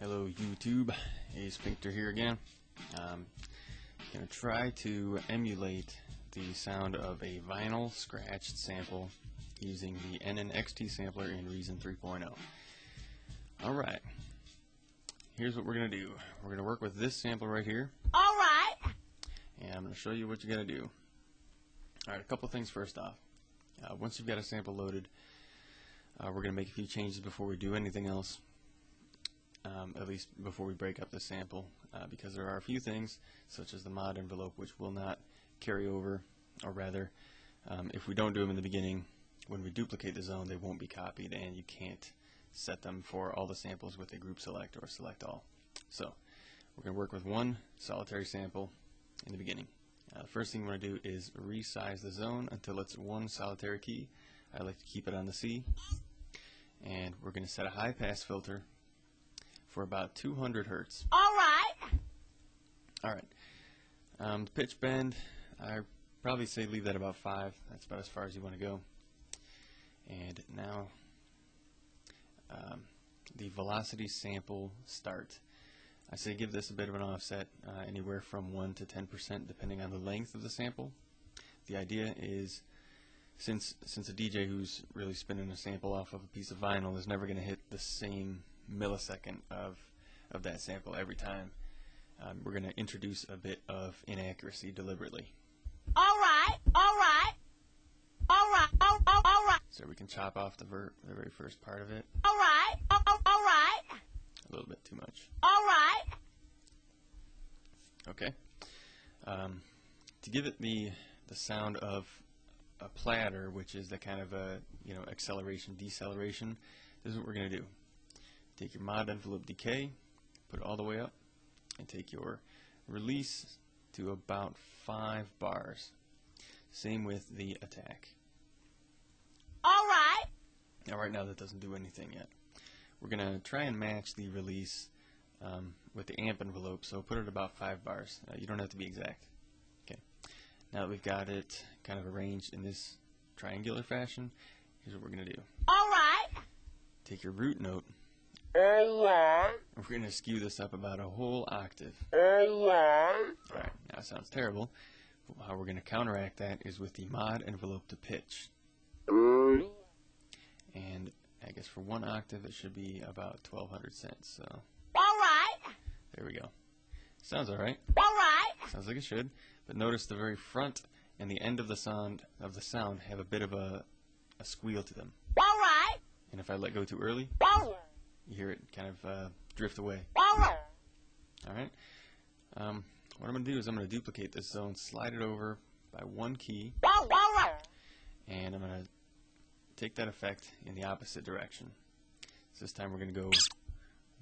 Hello YouTube, Ace Pinkter here again. I'm going to try to emulate the sound of a vinyl scratched sample using the NNXT sampler in Reason 3.0. Alright, here's what we're going to do. We're going to work with this sample right here. Alright! And I'm going to show you what you got to do. Alright, a couple things first off. Once you've got a sample loaded, we're going to make a few changes before we do anything else. At least before we break up the sample, because there are a few things, such as the mod envelope, which will not carry over, or rather, if we don't do them in the beginning, when we duplicate the zone, they won't be copied, and you can't set them for all the samples with a group select or select all. So, we're going to work with one solitary sample in the beginning. The first thing we're going to do is resize the zone until it's one solitary key. I like to keep it on the C, and we're going to set a high pass filter for about 200 hertz. Alright, the pitch bend, I probably say leave that about 5. That's about as far as you want to go. And now, the velocity sample start. I say give this a bit of an offset, anywhere from 1 to 10% depending on the length of the sample. The idea is, since a DJ who's really spinning a sample off of a piece of vinyl is never going to hit the same millisecond of that sample every time, we're going to introduce a bit of inaccuracy deliberately. Alright! So we can chop off the very first part of it. Alright! A little bit too much. Alright! Okay. To give it the sound of a platter, which is the kind of a acceleration deceleration, this is what we're going to do. Take your mod envelope decay, put it all the way up, and take your release to about 5 bars. Same with the attack. Alright! Now right now that doesn't do anything yet. We're going to try and match the release with the amp envelope, so put it about 5 bars. You don't have to be exact. Okay. Now that we've got it kind of arranged in this triangular fashion, here's what we're going to do. Alright! Take your root note. Alright. We're going to skew this up about a whole octave. Alright. Alright, now it sounds terrible. But how we're going to counteract that is with the mod envelope to pitch. And I guess for 1 octave it should be about 1200 cents. So. Alright. There we go. Sounds alright. Alright. Sounds like it should. But notice the very front and the end of the sound have a bit of a squeal to them. Alright. And if I let go too early, you hear it kind of drift away. Alright. What I'm going to do is I'm going to duplicate this zone, slide it over by 1 key, and I'm going to take that effect in the opposite direction. So this time we're going to go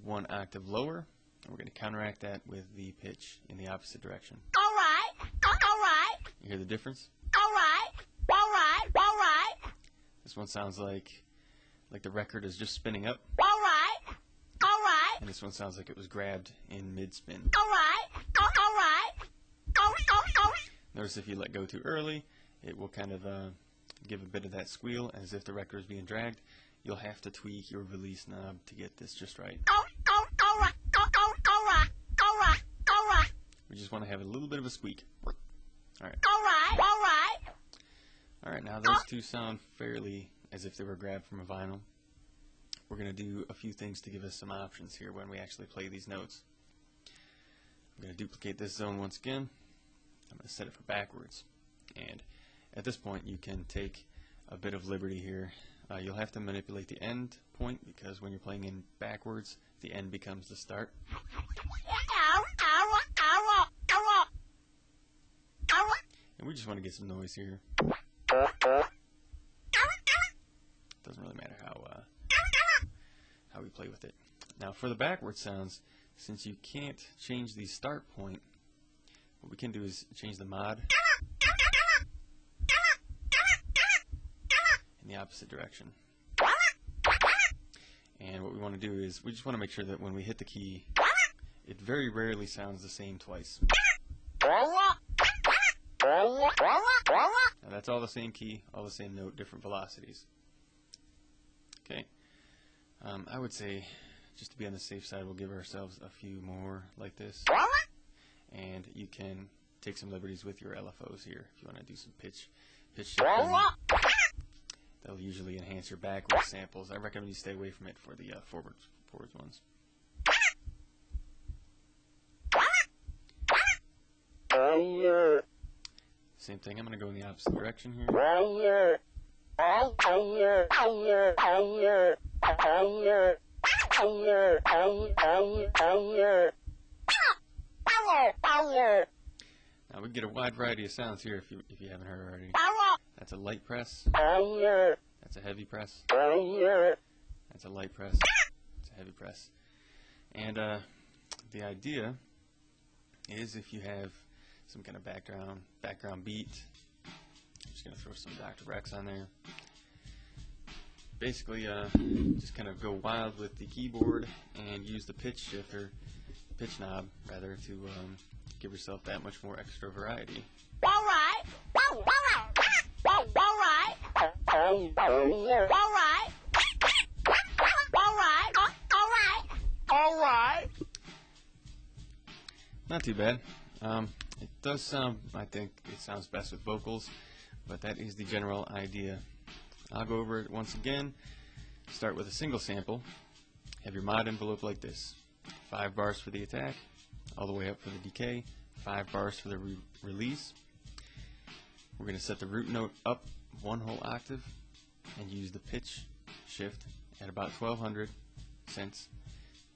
1 octave lower, and we're going to counteract that with the pitch in the opposite direction. Alright! You hear the difference? Alright! This one sounds like the record is just spinning up. And this one sounds like it was grabbed in mid-spin. Notice if you let go too early, it will kind of give a bit of that squeal, as if the record is being dragged. You'll have to tweak your release knob to get this just right. We just want to have a little bit of a squeak. Alright. Alright, now those two sound fairly as if they were grabbed from a vinyl. We're going to do a few things to give us some options here when we actually play these notes. I'm going to duplicate this zone once again. I'm going to set it for backwards. And at this point you can take a bit of liberty here. You'll have to manipulate the end point, because when you're playing in backwards, the end becomes the start. And we just want to get some noise here. Doesn't really matter how we play with it. Now for the backward sounds, since you can't change the start point, what we can do is change the mod in the opposite direction. And what we want to do is we just want to make sure that when we hit the key, it very rarely sounds the same twice. Now that's all the same key, all the same note, different velocities. Okay. I would say just to be on the safe side, we'll give ourselves a few more like this. And you can take some liberties with your LFOs here if you want to do some pitch shifting. They'll usually enhance your backwards samples. I recommend you stay away from it for the forwards ones. Same thing. I'm going to go in the opposite direction here. Now we get a wide variety of sounds here if you haven't heard already. That's a light press. That's a heavy press. That's a light press. It's a heavy press. And the idea is if you have some kind of background beat, I'm just going to throw some Dr. Rex on there. Basically, just kind of go wild with the keyboard and use the pitch knob rather, to give yourself that much more extra variety. Not too bad. It does sound, I think it sounds best with vocals, but that is the general idea. I'll go over it once again. Start with a single sample. Have your mod envelope like this. 5 bars for the attack, all the way up for the decay, 5 bars for the release. We're going to set the root note up 1 whole octave and use the pitch shift at about 1200 cents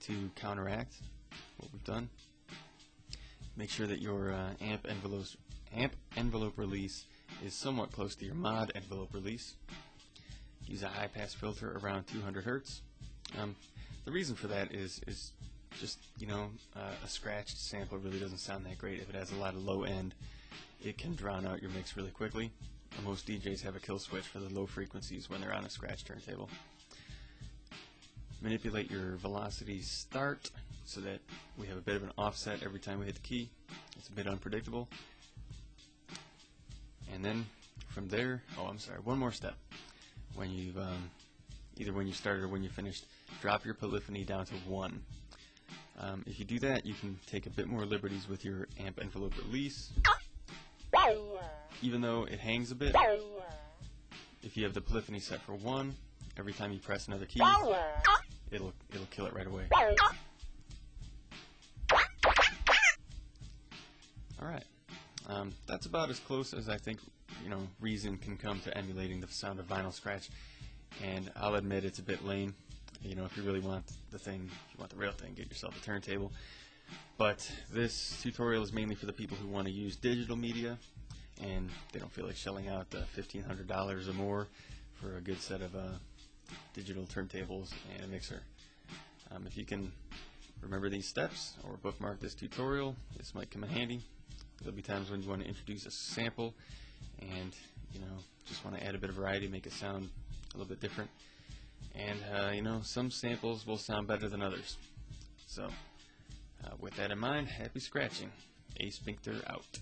to counteract what we've done. Make sure that your amp envelope release is somewhat close to your mod envelope release. Use a high pass filter around 200 hertz. The reason for that is just, a scratched sample really doesn't sound that great. If it has a lot of low end, it can drown out your mix really quickly. And most DJs have a kill switch for the low frequencies when they're on a scratch turntable. Manipulate your velocity start so that we have a bit of an offset every time we hit the key. It's a bit unpredictable. And then from there, one more step. When you've either when you started or when you finished, drop your polyphony down to 1. If you do that, you can take a bit more liberties with your amp envelope release. Even though it hangs a bit, if you have the polyphony set for 1, every time you press another key, it'll kill it right away. Alright, that's about as close as I think reason can come to emulating the sound of vinyl scratch, and I'll admit it's a bit lame. If you really want the thing, if you want the real thing, get yourself a turntable. But this tutorial is mainly for the people who want to use digital media and they don't feel like shelling out $1,500 or more for a good set of digital turntables and a mixer. If you can remember these steps or bookmark this tutorial, this might come in handy. There'll be times when you want to introduce a sample and just want to add a bit of variety, make it sound a little bit different. And some samples will sound better than others. So with that in mind, happy scratching. A Sphincter out.